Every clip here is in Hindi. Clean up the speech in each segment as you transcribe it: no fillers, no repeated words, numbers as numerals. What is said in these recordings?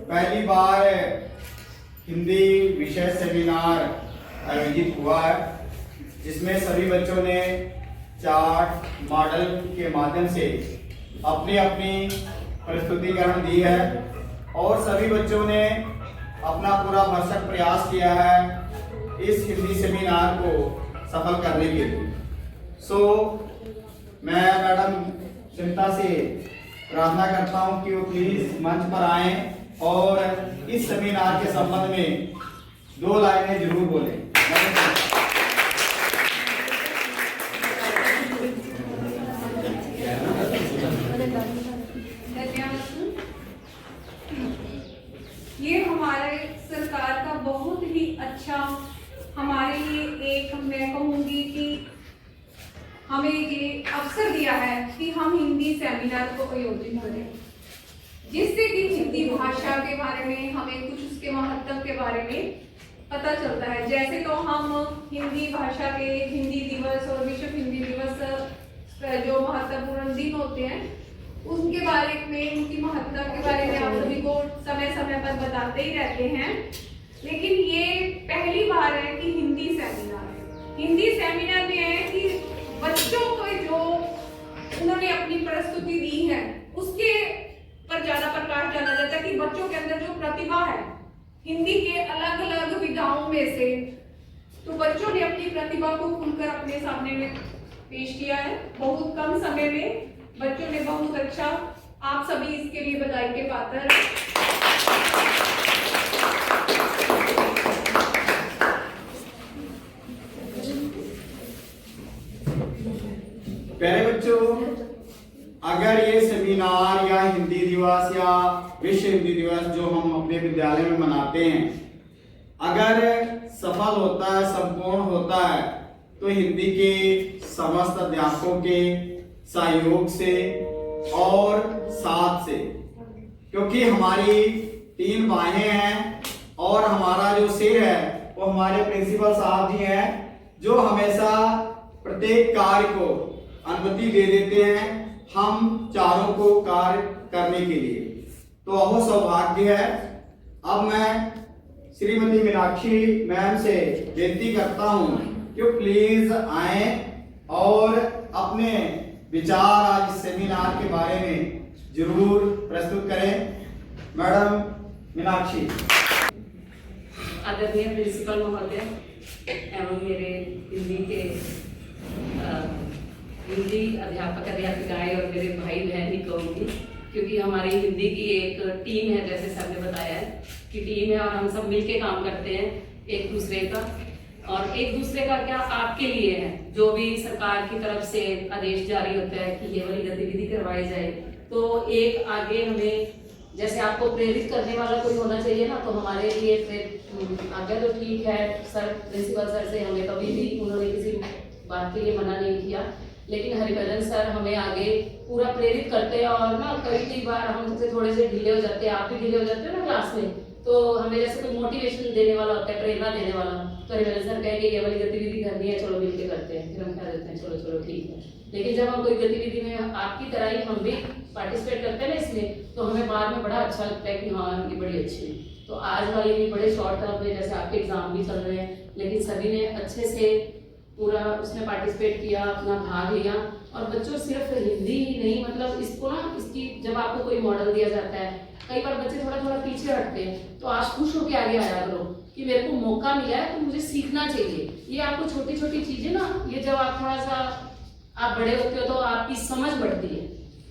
पहली बार हिंदी विषय सेमिनार आयोजित हुआ है, जिसमें सभी बच्चों ने चार्ट मॉडल के माध्यम से अपनी अपनी प्रस्तुतिकरण दी है और सभी बच्चों ने अपना पूरा भरसक प्रयास किया है इस हिंदी सेमिनार को सफल करने के लिए। मैं मैडम चिंता से प्रार्थना करता हूं कि वो प्लीज मंच पर आएं और इस सेमिनार के संबंध में 2 लाइनें जरूर बोलें। ये हमारे सरकार का बहुत ही अच्छा हमारे लिए एक मैं कहूँगी कि हमें ये अवसर दिया है कि हम हिंदी सेमिनार को आयोजित करें, जिससे कि हिंदी भाषा के बारे में हमें कुछ उसके महत्व के बारे में पता चलता है। जैसे तो हम हिंदी भाषा के हिंदी दिवस और विश्व हिंदी दिवस जो महत्वपूर्ण दिन होते हैं उनके बारे में, उनकी महत्ता के बारे में आप सभी को समय समय पर बताते ही रहते हैं। लेकिन ये पहली बार है कि हिंदी सेमिनार में है कि बच्चों को जो उन्होंने अपनी प्रस्तुति दी है उसके पर ज्यादा प्रकाश डाला जाता है कि बच्चों के अंदर जो प्रतिभा है हिंदी के अलग अलग विधाओं में से, तो बच्चों ने अपनी प्रतिभा को खुलकर अपने सामने में पेश किया है। बहुत कम समय में बच्चों ने बहुत अच्छा, आप सभी इसके लिए बधाई के पात्र हैं। प्यारे बच्चों, अगर ये सेमिनार या हिंदी दिवस या विश्व हिंदी दिवस जो हम अपने विद्यालय में मनाते हैं, अगर सफल होता है, संपूर्ण होता है, तो हिंदी के समस्त अध्यापकों के सहयोग से और साथ से, क्योंकि हमारी 3 बाहें हैं और हमारा जो सिर है वो हमारे प्रिंसिपल साहब जी हैं, जो हमेशा प्रत्येक कार्य को अनुमति दे देते हैं हम चारों को कार्य करने के लिए। तो अहो सौभाग्य है। अब मैं श्रीमती मीनाक्षी मैम से विनती करता हूं कि प्लीज आए और अपने विचार आज इस सेमिनार के बारे में जरूर प्रस्तुत करें। मैडम मीनाक्षी। आदरणीय प्रिंसिपल महोदय एवं मेरे हिंदी अध्यापक अध्यापिकाएं और मेरे भाई बहन ही कहूँगी, क्योंकि हमारी हिंदी की एक टीम है, जैसे सर ने बताया है कि टीम है और हम सब मिलके काम करते हैं एक दूसरे का, और एक दूसरे का क्या आपके लिए है। जो भी सरकार की तरफ से आदेश जारी होता है कि ये वाली गतिविधि करवाई जाए, तो एक आगे हमें जैसे आपको प्रेरित करने वाला कोई होना चाहिए ना, तो हमारे लिए आगे तो ठीक है, सर प्रिंसिपल सर से हमें कभी भी उन्होंने किसी बात के लिए मना नहीं किया, लेकिन हरिभजन सर हमें आगे पूरा प्रेरित करते हैं। और ना कई बार हम थोड़े से ढीले हो जाते हैं, आप भी ढीले हो जाते हो ना क्लास में, तो हमें जैसे कोई मोटिवेशन देने वाला होता है, प्रेरणा देने वाला, तो हरिभजन सर कहेंगे ये वाली गतिविधि करनी है, चलो मिलकर करते हैं, फिर हम कह देते हैं चलो ठीक है। लेकिन जब हम कोई गतिविधि में आपकी तरह ही हम भी पार्टिसिपेट करते हैं ना इसमें, तो हमें बाद में बड़ा अच्छा लगता है कि हाँ ये बड़ी अच्छी है। तो आज वाले भी बड़े शॉर्ट टर्म में, जैसे आपके एग्जाम भी चल रहे हैं, लेकिन सभी ने अच्छे से पूरा उसमें पार्टिसिपेट किया, अपना भाग लिया। और बच्चों सिर्फ हिंदी ही नहीं, मतलब इसको ना, इसकी जब आपको कोई मॉडल दिया जाता है, कई बार बच्चे थोड़ा पीछे हटते हैं, तो आज खुश होकर आगे आया करो कि मेरे को मौका मिला है तो मुझे सीखना चाहिए। ये आपको छोटी छोटी चीजें ना, ये जब आप थोड़ा सा आप बड़े होते हो तो आपकी समझ बढ़ती है,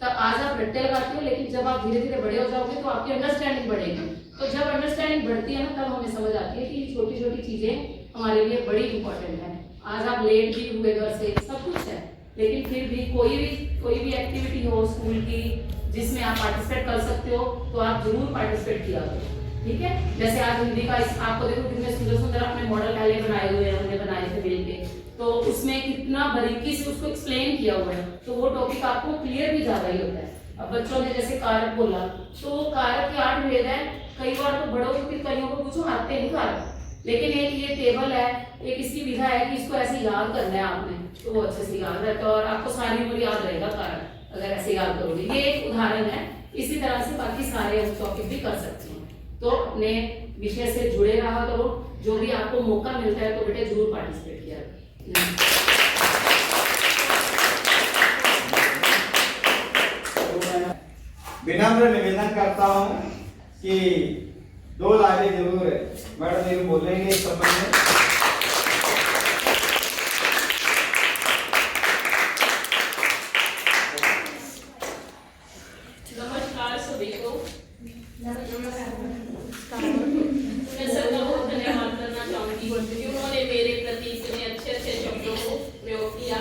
तब आज आप रट्टे लगाते हो, लेकिन जब आप धीरे धीरे बड़े हो जाओगे तो आपकी अंडरस्टैंडिंग बढ़ेगी। तो जब अंडरस्टैंडिंग बढ़ती है ना, तब हमें समझ आती है कि छोटी छोटी चीजें हमारे लिए बड़ी इंपॉर्टेंट है। आज आप लेट भी हुए घर से, सब कुछ है, लेकिन फिर भी कोई भी एक्टिविटी हो स्कूल की जिसमें आप पार्टिसिपेट कर सकते हो, तो आप जरूर पार्टिसिपेट किया करो, ठीक है। जैसे आज हिंदी का आपको देखो कितने सुंदर सुंदर अपने मॉडल पहले बनाए हुए हैं, हमने बनाए थे मिलके, तो उसमें कितना बारीकी से उसको एक्सप्लेन किया हुआ है, तो वो टॉपिक आपको क्लियर भी ज्यादा ही होता है। अब बच्चों ने जैसे कारक बोला, तो कारक के 8 भेद है। कई बार तो बड़ों की कईयों को पूछो आते नहीं कारक, लेकिन एक ये टेबल है, एक इसकी विधा है कि इसको ऐसे याद करना है आपने, तो वो अच्छे से याद रहता है और आपको सारी उम्र याद रहेगा कारक, अगर ऐसे याद करोगे। ये एक उदाहरण है, इसी तरह से बाकी सारे टॉपिक भी कर सकते हैं। तो अपने विषय से जुड़े रहा करो, जो भी आपको मौका मिलता है तो बेटे जरूर पार्टिसिपेट किया करो। विनम्र निवेदन करता हूँ कि 2 लाइनें जरूर मैडम जी बोलेंगे इस संबंध में। नमस्कार सभी को। मैं सबका बहुत धन्यवाद करना चाहूंगी कि उन्होंने मेरे प्रति इतने अच्छे अच्छे शब्दों को प्रयोग किया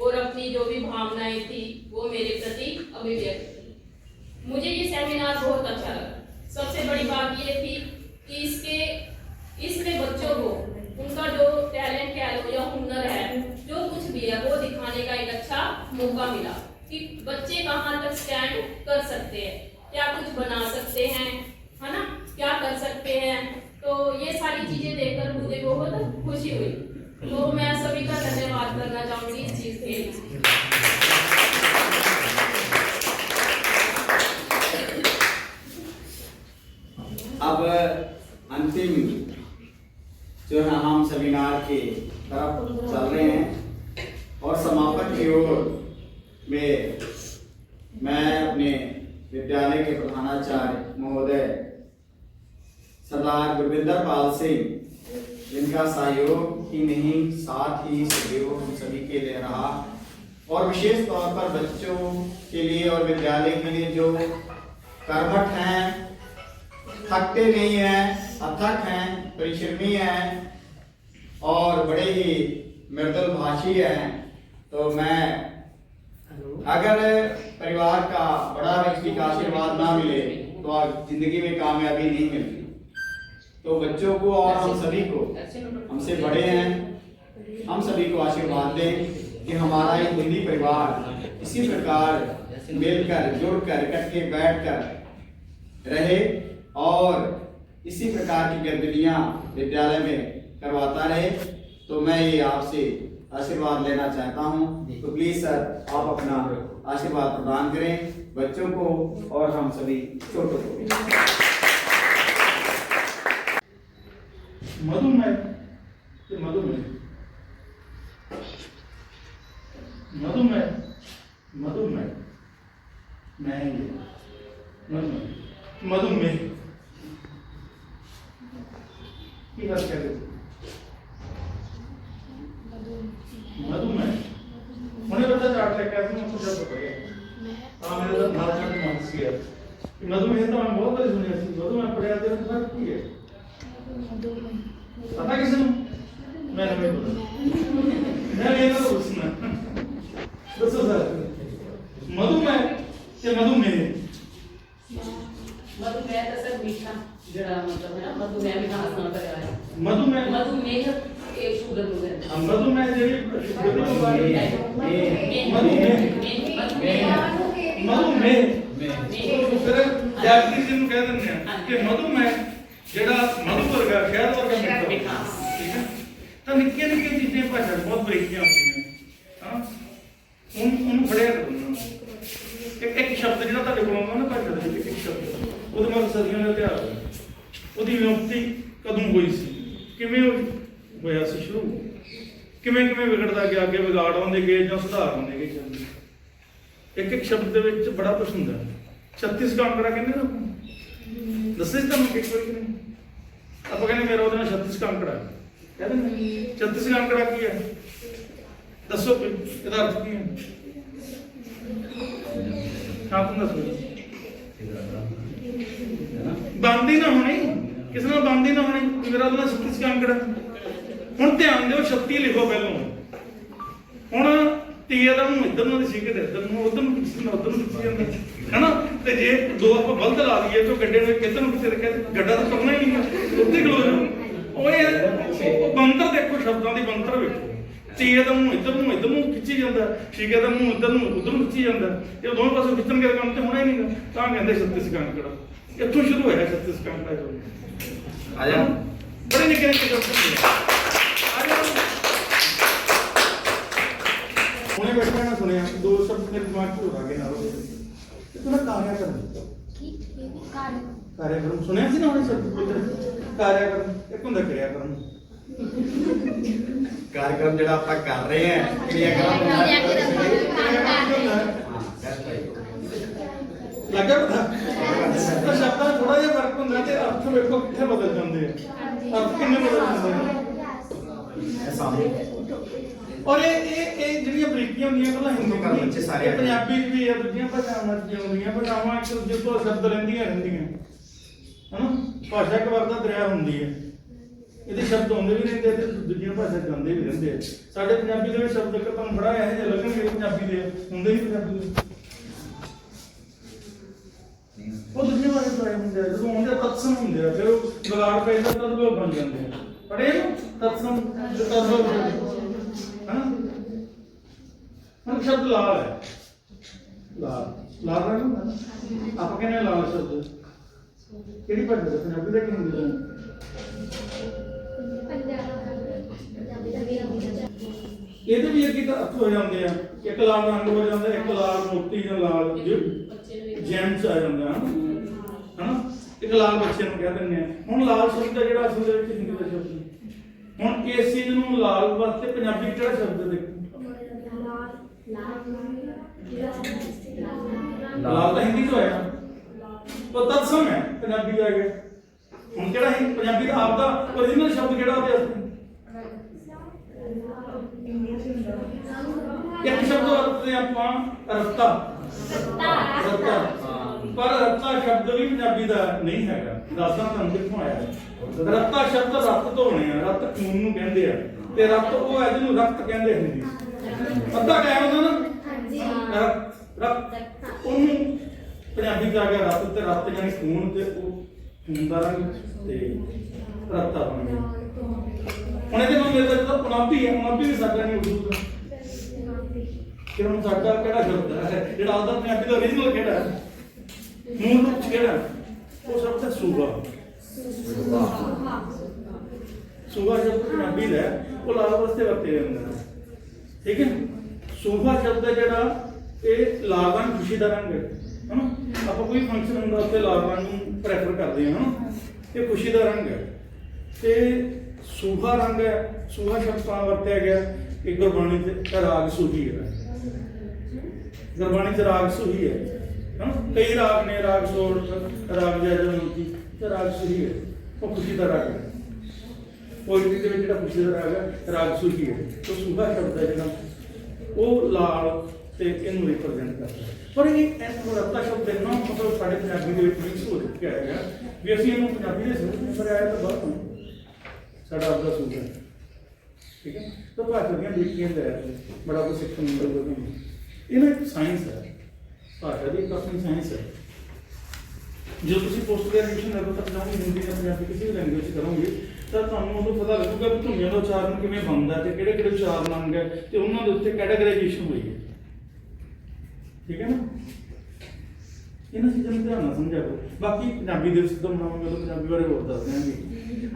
और अपनी जो भी भावनाएं थी वो मेरे प्रति अभिव्यक्त की। मुझे ये सेमिनार बहुत अच्छा लगा। सबसे बड़ी बात ये थी कि इसमें बच्चों को उनका जो टैलेंट कह लो या हुनर है, जो कुछ भी है वो दिखाने का एक अच्छा मौका मिला कि बच्चे कहाँ तक स्टैंड कर सकते हैं, क्या कुछ बना सकते हैं, है ना, क्या कर सकते हैं। तो ये सारी चीजें देखकर मुझे बहुत खुशी हुई। तो मैं सभी का धन्यवाद करना चाहूंगी इस चीज के लिए। अब अंतिम जो है हम सेमिनार की तरफ चल रहे हैं और समापन की ओर में मैं अपने विद्यालय के प्रधानाचार्य महोदय सरदार गुरविंदर पाल सिंह, जिनका सहयोग ही नहीं साथ ही सहयोग हम सभी के लिए रहा और विशेष तौर पर बच्चों के लिए और विद्यालय के लिए जो कर्मठ हैं, थकते नहीं हैं, अथक हैं, परिश्रमी हैं और बड़े ही मृदुल भाषी हैं। तो मैं अगर परिवार का बड़ा व्यक्ति का आशीर्वाद ना मिले तो जिंदगी में कामयाबी नहीं मिलती। तो बच्चों को और हम सभी को, हमसे बड़े हैं, हम सभी को आशीर्वाद दें कि हमारा ये हिंदी परिवार इसी प्रकार मिलकर, जुड़कर, इकट्ठे बैठकर रहे और इसी प्रकार की गतिविधियां विद्यालय में करवाता रहे। तो मैं ये आपसे आशीर्वाद लेना चाहता हूं। तो प्लीज सर आप अपना आशीर्वाद प्रदान करें बच्चों को और हम सभी छोटों को। मधुमेह मधुमेह मधुमेह मधुमेह मधुमेह की बात कर रहे मधुमेह उन्हें पता चार्ट लेके आते हैं कुछ शब्द पढ़े। हाँ मेरे साथ भारत में मार्क्स किया मधुमेह तो हम बहुत बड़ी सुनी थी। मधुमेह पढ़े आते हैं बात की है पता किसे मैंने नहीं बोला मैं ये तो पूछना दोस्तों सर मधुमेह के मधुमेह मधुमेह तो सर मीठा जड़ा मतलब है ना, मधुमेह मीठा हंसना लगा है। मधुमेह मधुमेह एक शुगर हो गया। मधुमेह जेडी मधुमेह फिर डायबिटीज ਨੂੰ ਕਹਿ ਦਿੰਦੇ ਆ ਕਿ ਮਧੂਮੇਹ ਜਿਹੜਾ ਮਧੂ ਵਰਗਾ ਸ਼ਹਿਦ ਵਰਗਾ ਮਿੱਠਾ ਠੀਕ ਹੈ। ਤਾਂ ਨਿੱਕੀਆਂ ਨਿੱਕੀਆਂ ਚੀਜ਼ਾਂ ਭਾਸ਼ਾ ਬਹੁਤ ਬਰੀਕੀਆਂ ਹੁੰਦੀਆਂ ਹਾਂ ਉਹਨੂੰ ਫੜਿਆ ਕਰਨਾ। ਇੱਕ ਸ਼ਬਦ ਜਿਹੜਾ ਤੁਹਾਡੇ ਕੋਲ ਆਉਂਦਾ ਨਾ ਭਾਸ਼ਾ ਦੇ ਵਿੱਚ ਇੱਕ ਸ਼ਬਦ ਉਹਦੇ ਨਾਲ ਸਦੀਆਂ ਦਾ ਇਤਿਹਾਸ ਉਹਦੀ ਵਿਅਕਤੀ ਕਦੋਂ ਹੋਈ ਸੀ, ਕਿਵੇਂ ਹੋਇਆ ਸੀ ਸ਼ੁਰੂ, ਕਿਵੇਂ ਕਿਵੇਂ ਵਿਗੜਦਾ ਗਿਆ, ਅੱਗੇ ਵਿਗਾੜ ਆਉਂਦੇ ਗਏ ਜਾਂ ਸੁਧਾਰ ਆਉਂਦੇ ਗਏ। ਇੱਕ ਇੱਕ ਸ਼ਬਦ ਦੇ ਵਿੱਚ ਬੜਾ ਕੁਝ ਹੁੰਦਾ। 36 का अंकड़ा कहते ना दस एक बार आप कहने मेरा 36 का अंकड़ा कहते हैं 36 का अंकड़ा की है दसो इसका अर्थ की है हाँ तुम दसो बनती ना होनी किसी ना बनती ना होनी मेरा 36 का अंकड़ा हुण ध्यान दो 36 लिखो पहलों हुण तीए का मुंह इधर ਨੂੰ ਸੀਕੇ ਦੇ ਇਧਰ ਨੂੰ ਉਧਰ ਨੂੰ ਕਿਸੇ ਨੂੰ ਉਧਰ ਨੂੰ ਕਿਸੇ ਜਾਂਦਾ है ना। ਤੇ ਜੇ ਦੋ ਆਪਾਂ ਬਲਦ ਲਾ ਲਈਏ ਤਾਂ ਗੱਡੇ ਨੂੰ ਕਿੱਧਰ ਨੂੰ ਕਿਸੇ ਰੱਖਿਆ ਗੱਡਾ ਤਾਂ ਤੁਰਨਾ ਹੀ ਨਹੀਂ ਉੱਤੇ ਖਲੋ ਜਾਓ। ਉਹ ਬੰਤਰ ਦੇਖੋ ਸ਼ਬਦਾਂ ਦੀ ਬੰਤਰ ਵੇਖੋ। ਤੀਏ ਦਾ ਮੂੰਹ ਇਧਰ ਨੂੰ ਖਿੱਚੀ ਜਾਂਦਾ, ਸੀਕੇ ਦਾ ਮੂੰਹ ਇਧਰ ਨੂੰ ਉਧਰ ਨੂੰ ਖਿੱਚੀ ਜਾਂਦਾ। ਇਹ ਦੋਵੇਂ ਪਾਸੇ ਖਿੱਚਣ ਦੇ ਕੰਮ ਤੇ ਹੋਣਾ ਹੀ ਨਹੀਂਗਾ। ਤਾਂ ਕਹਿੰਦੇ 36 का अंकड़ा ਇੱਥੋਂ ਸ਼ੁਰੂ ਹੋਇਆ 36 का अंकड़ा। ਆ ਜਾ ਬੜੇ ਨਿੱਕੇ ਨਿੱਕੇ ਸ਼ਬਦ ਆ ਜਾ ਹੁਣੇ ਬੈਠਾ ਨਾ ਸੁਣਿਆ ਦੋ ਸ਼ਬਦ ਮੇਰੇ ਦਿਮਾਗ 'ਚ ਹੋ ਗਏ ਨਾਲ। तो ना कार्य करना ठीक है कार्य कार्यक्रम सुनिया सी ना हमने शब्द कार्यक्रम एक होंगे क्रियाक्रम कार्यक्रम ਜਿਹੜਾ ਆਪਾਂ ਕਰ ਰਹੇ ਹਾਂ क्रियाक्रम ਲੱਗਾ ਪਤਾ ਤਾਂ ਸ਼ਬਦਾਂ ਥੋੜਾ ਜਿਹਾ ਫਰਕ ਹੁੰਦਾ ਤੇ ਅਰਥ ਵੇਖੋ ਕਿੱਥੇ ਬਦਲ ਜਾਂਦੇ ਆ ਅਰਥ ਕਿੰਨੇ ਬਦਲ ਜਾਂਦੇ ਆ ਸਾਹਮਣੇ ਔਰ ਇਹ ਜਿਹੜੀਆਂ ਬਰੀਕੀਆਂ ਹੁੰਦੀਆਂ ਪਹਿਲਾਂ ਹਿੰਦੂ ਘਰ ਬੱਚੇ ਸਾਰੇ ਇਹ ਪੰਜਾਬੀ ਵੀ ਆ ਦੂਜੀਆਂ ਭਾਸ਼ਾਵਾਂ ਚ ਆਉਂਦੀਆਂ ਭਾਸ਼ਾਵਾਂ ਇੱਕ ਦੂਜੇ ਤੋਂ ਸ਼ਬਦ ਰਹਿੰਦੀਆਂ ਹਨਾ ਭਾਸ਼ਾ ਇੱਕ ਵਾਰ ਦਾ ਦਰਿਆ ਹੁੰਦੀ ਹੈ ਇਹਦੇ ਸ਼ਬਦ ਆਉਂਦੇ ਵੀ ਰਹਿੰਦੇ ਤੇ ਦੂਜੀਆਂ ਭਾਸ਼ਾ ਚ ਆਉਂਦੇ ਵੀ ਰਹਿੰਦੇ ਆ ਸਾਡੇ ਪੰਜਾਬੀ ਦੇ ਵਿੱਚ ਸ਼ਬਦ ਤੁਹਾਨੂੰ ਬੜਾ ਇਹੋ ਜਿਹੇ ਲੱਗਣਗੇ ਪੰਜਾਬੀ ਦੇ ਹੁੰਦੇ ਨਹੀਂ ਪੰਜਾਬੀ ਦੇ ਉਹ ਦੂਜੀਆਂ ਭਾਸ਼ਾ ਚ ਆਏ ਹੁੰਦੇ ਆ ਜਦੋਂ ਆਉਂਦੇ ਤਤਸਮ ਹੁੰਦੇ ਆ ਫਿਰ ਉਹ ਵਿਗਾੜ ਪੈਂਦਾ ਤਾਂ ਉਹ ਬਣ ਜਾਂਦੇ ਆ ਪੜ੍ਹੇ ਤਤਸਮ ਤਤਸਮ ਹਨਾ ਹੁਣ ਸ਼ਬਦ ਲਾਲ ਹੈ ਲਾਲ ਰੰਗ ਆਪਾਂ ਕਹਿੰਦੇ ਲਾਲ ਸ਼ਬਦ ਕਿਹੜੀ ਭਾਸ਼ਾ ਦਾ ਪੰਜਾਬੀ ਦਾ ਕਿ ਹਿੰਦੀ ਦਾ ਇਹਦੇ ਵੀ ਅੱਗੇ ਤਾਂ ਅਰਥ ਹੋ ਜਾਂਦੇ ਆ ਇੱਕ ਲਾਲ ਰੰਗ ਹੋ ਜਾਂਦਾ ਇੱਕ ਲਾਲ ਮੋਤੀ ਜਾਂ ਲਾਲ ਜੈਮਸ ਆ ਜਾਂਦਾ ਹਨਾ ਇੱਕ ਲਾਲ ਬੱਚੇ ਨੂੰ ਕਹਿ ਦਿੰਦੇ ਆ ਹੁਣ ਲਾਲ ਸ਼ਬਦ ਦਾ ਜਿਹੜਾ ਅਸਲ ਦੇ ਵਿੱਚ ਹਿੰਦੀ ਦਾ ਸ਼ਬਦ ਹੁਣ ਇਸ ਚੀਜ਼ ਨੂੰ ਲਾਲ ਵਾਸਤੇ ਪੰਜਾਬੀ ਕਿਹੜਾ ਸ਼ਬਦ ਦੇਖੋ ਲਾਲ ਤਾਂ ਹਿੰਦੀ ਤੋਂ ਆਇਆ ਉਹ ਤਤਸਮ ਹੈ ਪੰਜਾਬੀ ਦਾ ਹੈਗਾ ਹੁਣ ਕਿਹੜਾ ਹੈ ਪੰਜਾਬੀ ਦਾ ਆਪ ਦਾ origignal ਸ਼ਬਦ ਕਿਹੜਾ ਉਹਦੇ ਵਾਸਤੇ ਇੱਕ ਸ਼ਬਦ ਵਰਤਦੇ ਆਪਾਂ ਰਤਾ ਪਰ ਰਤਾ ਸ਼ਬਦ ਵੀ ਪੰਜਾਬੀ ਦਾ ਨਹੀਂ ਹੈਗਾ ਦੱਸਦਾ ਤੁਹਾਨੂੰ ਕਿੱਥੋਂ ਆਇਆ ਹੈ ਰਤਾ ਸ਼ਬਦ ਰਤ ਤੋਂ ਬਣਿਆ ਰਤ ਖੂਨ ਨੂੰ ਕਹਿੰਦੇ ਆ ਤੇ ਰਤ ਉਹ ਹੈ ਜਿਹਨੂੰ ਰਕਤ ਕਹਿੰਦੇ ਹੁੰਦੇ ਅੱਧਾ ਕਹਿ ਹੁੰਦਾ ਨਾ ਰਤ ਉਹਨੂੰ ਪੰਜਾਬੀ ਚ ਆ ਗਿਆ ਰਤ ਤੇ ਰਤ ਯਾਨੀ ਖੂਨ ਤੇ ਉਹ ਖੂਨ ਦਾ ਰੰਗ ਤੇ ਰਤਾ ਬਣ ਗਿਆ ਹੁਣ ਇਹਦੇ ਨਾਲ ਮੇਰੇ ਤਾਂ ਪੰਜਾਬੀ ਹੈ ਪੰਜਾਬੀ ਵੀ ਸਾਡਾ ਨਹੀਂ ਉਰਦੂ ਦਾ ਕਿ ਹੁਣ ਸਾਡਾ ਕਿਹੜਾ ਸ਼ਬਦ ਹੈ ਜਿਹੜਾ ਉਹਦਾ ਪੰਜਾਬੀ ਦਾ origignal ਕਿਹੜਾ ਹੈ ਮੂਲ ਰੂਪ ਕਿਹੜਾ ਉਹ ਸ਼ਬਦ ਹੈ ਸੂਬਾ ਸੂਬਾ ਸ਼ਬਦ ਪੰਜਾਬੀ ਦਾ ਉਹ ਲਾਲ ਵਾਸਤੇ ਵਰਤੇ ਜਾਂਦੇ ਨੇ ਠੀਕ ਹੈ ਸੂਬਾ ਸ਼ਬਦ ਹੈ ਜਿਹੜਾ ਇਹ ਲਾਲ ਰੰਗ ਖੁਸ਼ੀ ਦਾ ਰੰਗ ਹੈ ਹਨਾ ਆਪਾਂ ਕੋਈ ਫੰਕਸ਼ਨ ਹੁੰਦਾ ਉੱਤੇ ਲਾਲ ਰੰਗ ਨੂੰ ਪ੍ਰੈਫਰ ਕਰਦੇ ਹਾਂ ਹਨਾ ਇਹ ਖੁਸ਼ੀ ਦਾ ਰੰਗ ਹੈ ਤੇ ਸੂਹਾ ਰੰਗ ਹੈ ਸੂਹਾ ਸ਼ਬਦ ਤਾਂ ਵਰਤਿਆ ਗਿਆ ਕਿ ਗੁਰਬਾਣੀ ਤੇ ਰਾਗ ਸੂਹੀ ਹੈ ਗੁਰਬਾਣੀ ਚ ਰਾਗ ਸੂਹੀ ਹੈ ਹਨਾ ਕਈ ਰਾਗ ਨੇ ਰਾਗ ਸੋੜ ਰਾਗ ਜੈਜਮਤੀ ਤੇ ਰਾਗ ਸੂਹੀ ਹੈ ਉਹ ਖੁਸ਼ੀ ਦਾ ਰਾਗ ਹੈ ਪੋਇਟਰੀ ਦੇ ਵਿੱਚ ਜਿਹੜਾ ਖੁਸ਼ੀ ਦਾ ਰਾਗ ਹੈ ਰਾਗ ਸੂਹੀ ਹੈ ਉਹ ਸੂਹਾ ਸ਼ਬਦ ਹੈ ਜਿਹੜਾ ਉਹ ਲਾਲ ਤੇ ਇਹਨੂੰ ਰਿਪਰੈਜ਼ੈਂਟ ਕਰਦਾ ਪਰ ਇਹ ਐਸਾ ਰਤਾ ਸ਼ਬਦ ਦੇ ਨਾਮ ਮਤਲਬ ਸਾਡੇ ਪੰਜਾਬੀ ਦੇ ਵਿੱਚ ਮਿਕਸ ਹੋ ਚੁੱਕਿਆ ਹੈਗਾ ਵੀ ਅਸੀਂ ਇਹਨੂੰ ਪੰਜਾਬੀ ਦੇ ਸਮਝ ਪਰ ਆਇਆ ਤਾਂ ਬਹੁਤ ਸਾਡਾ ਆਪਦਾ ਸੂਟ ਹੈ ਠੀਕ ਹੈ ਤਾਂ ਭਾਸ਼ਾ ਦੀਆਂ ਬਰੀਕੀਆਂ ਲੈ ਬੜਾ ਕੁਝ ਸਿੱਖਣ ਨੂੰ ਮਿਲਦਾ ਤੁਹਾਨੂੰ ਇਹਨਾਂ ਇੱਕ ਸਾਇੰਸ ਹੈ ਭਾਸ਼ਾ ਦੀ ਇੱਕ ਆਪਣੀ ਸਾਇੰਸ ਹੈ ਜਦੋਂ ਤੁਸੀਂ ਪੋਸਟ ਗ੍ਰੈਜੂਏਸ਼ਨ ਲੈਵਲ ਤੱਕ ਜਾਓਗੇ ਹਿੰਦੀ ਜਾਂ ਪੰਜਾਬੀ ਕਿਸੇ ਵੀ ਲੈਂਗੁਏਜ ਕਰੋਗੇ ਤਾਂ ਤੁਹਾਨੂੰ ਉਦੋਂ ਪਤਾ ਲੱਗੂਗਾ ਕਿ ਧੁਨੀਆਂ ਦਾ ਉਚਾਰਨ ਕਿਵੇਂ ਬਣਦਾ ਤੇ ਕਿਹੜੇ ਕਿਹੜੇ ਉਚਾਰਨ ਅੰਗ ਹੈ ਤੇ ਉਹਨਾਂ ਦੇ ਉੱਤੇ ਕੈਟਾਗਰਾਈਜੇਸ਼ਨ ਹੋਈ ਹੈ ਠੀਕ ਹੈ ਨਾ ਇਹਨਾਂ ਚੀਜ਼ਾਂ ਨੂੰ ਧਿਆਨ ਨਾਲ ਸਮਝਿਆ ਕਰੋ ਬਾਕੀ ਪੰਜਾਬੀ ਦੇ ਵਿੱਚ ਤਾਂ ਬਣਾਵਾਂਗੇ ਪੰਜਾਬੀ ਬਾਰੇ ਹੋਰ ਦੱਸ ਦਿਆਂਗੇ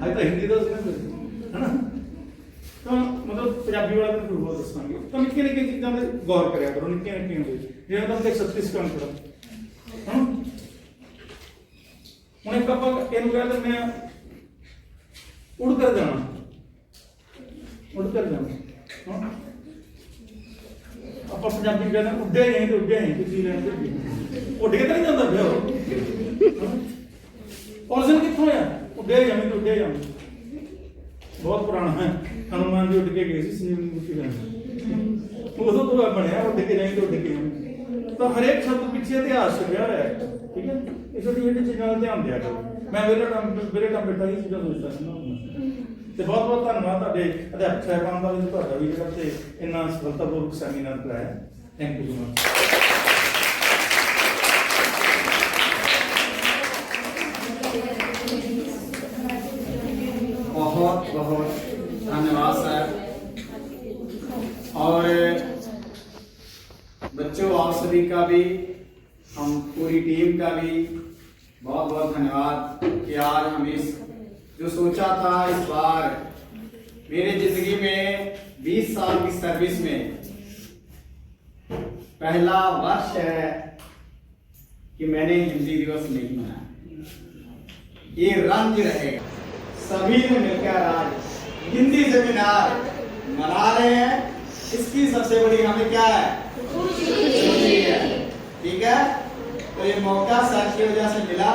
ਅੱਜ ਤਾਂ ਹਿੰਦੀ ਦਾ ਹੈ ਨਾ ਤਾਂ ਮਤਲਬ ਪੰਜਾਬੀ ਵਾਲਾ ਤਾਂ ਹੋਰ ਦੱਸਾਂਗੇ ਤਾਂ ਨਿੱਕੀਆਂ ਨਿੱਕੀਆਂ ਚੀਜ਼ਾਂ ਦੇ ਗੌਰ ਕਰਿਆ ਕਰੋ ਨਿੱਕੀਆਂ ਨਿੱਕੀਆਂ ਦੇ ਜਿਵੇਂ ਤਾਂ 36 ਕਾਂਕੜਾ ਹਾਂ ਹੁਣ ਇੱਕ ਆਪਾਂ ਇਹਨੂੰ ਕਹਿ ਦਿੰਦੇ ਆ ਉੜ ਕਰ ਜਾਣਾ ਹਾਂ ਆਪਾਂ ਪੰਜਾਬੀ ਕਹਿੰਦੇ ਉੱਡੇ ਨਹੀਂ ਤੇ ਉੱਡੇ ਨਹੀਂ ਤੁਸੀਂ ਲੈਂਦੇ ਉੱਡ ਕੇ ਤਾਂ ਨਹੀਂ ਜਾਂਦਾ ਪਿਆ ਔਰਜਨ ਕਿੱਥੋਂ ਆ ਉੱਡੇ ਜਾਂਦੇ ਤੇ ਉੱਡੇ ਜਾਂਦੇ ਬਹੁਤ ਪੁਰਾਣਾ ਹੈ ਹਨੂਮਾਨ ਜੀ ਉੱਡ ਕੇ ਗਏ ਸੀ ਸੰਜੀਵਨੀ ਬੂਟੀ ਲੈਣ ਉਦੋਂ ਤੋਂ ਬਣਿਆ ਉੱਡ ਕੇ ਜਾਈਂ ਤੇ ਉੱਡ ਕੇ ਆਉਂ ਤਾਂ ਹਰੇਕ ਸ਼ਬਦ ਪਿੱਛੇ ਇਤਿਹਾਸ ਛੁਪਿਆ ਹੋਇਆ ਹੈ ਠੀਕ ਹੈ ਇਹ ਛੋਟੀ ਛੋਟੀ ਚੀਜ਼ਾਂ ਦਾ ਧਿਆਨ ਦਿਆ ਕਰੋ ਮੈਂ ਮੇਰੇ ਟਾਈਮ ਬੈਠਾ ਹੀ ਚੀਜ਼ਾਂ ਸੋਚਦਾ ਸੀ ਤੇ ਬਹੁਤ ਬਹੁਤ ਧੰਨਵਾਦ ਤੁਹਾਡੇ ਅਧਿਆਪਕ ਸਾਹਿਬਾਨ ਦਾ ਵੀ ਤੁਹਾਡਾ ਵੀ ਜਿਹੜਾ ਤੇ ਇੰਨਾ ਸਫਲਤਾਪੂਰਵਕ ਸੈਮੀਨਾਰ ਕਰਾਇਆ ਥੈਂਕ ਯੂ ਸੋ ਮਚ बहुत बहुत धन्यवाद सर और बच्चों आप सभी का भी हम पूरी टीम का भी बहुत बहुत धन्यवाद कि यार हम इस जो सोचा था इस बार मेरे जिंदगी में 20 साल की सर्विस में पहला वर्ष है कि मैंने हिंदी दिवस नहीं मनाया ये रंग रहेगा। सभी ने मिलकर आज हिंदी सेमिनार मना रहे हैं, इसकी सबसे बड़ी हमें क्या है, खुशी है। ठीक है, तो ये मौका सर की वजह से मिला।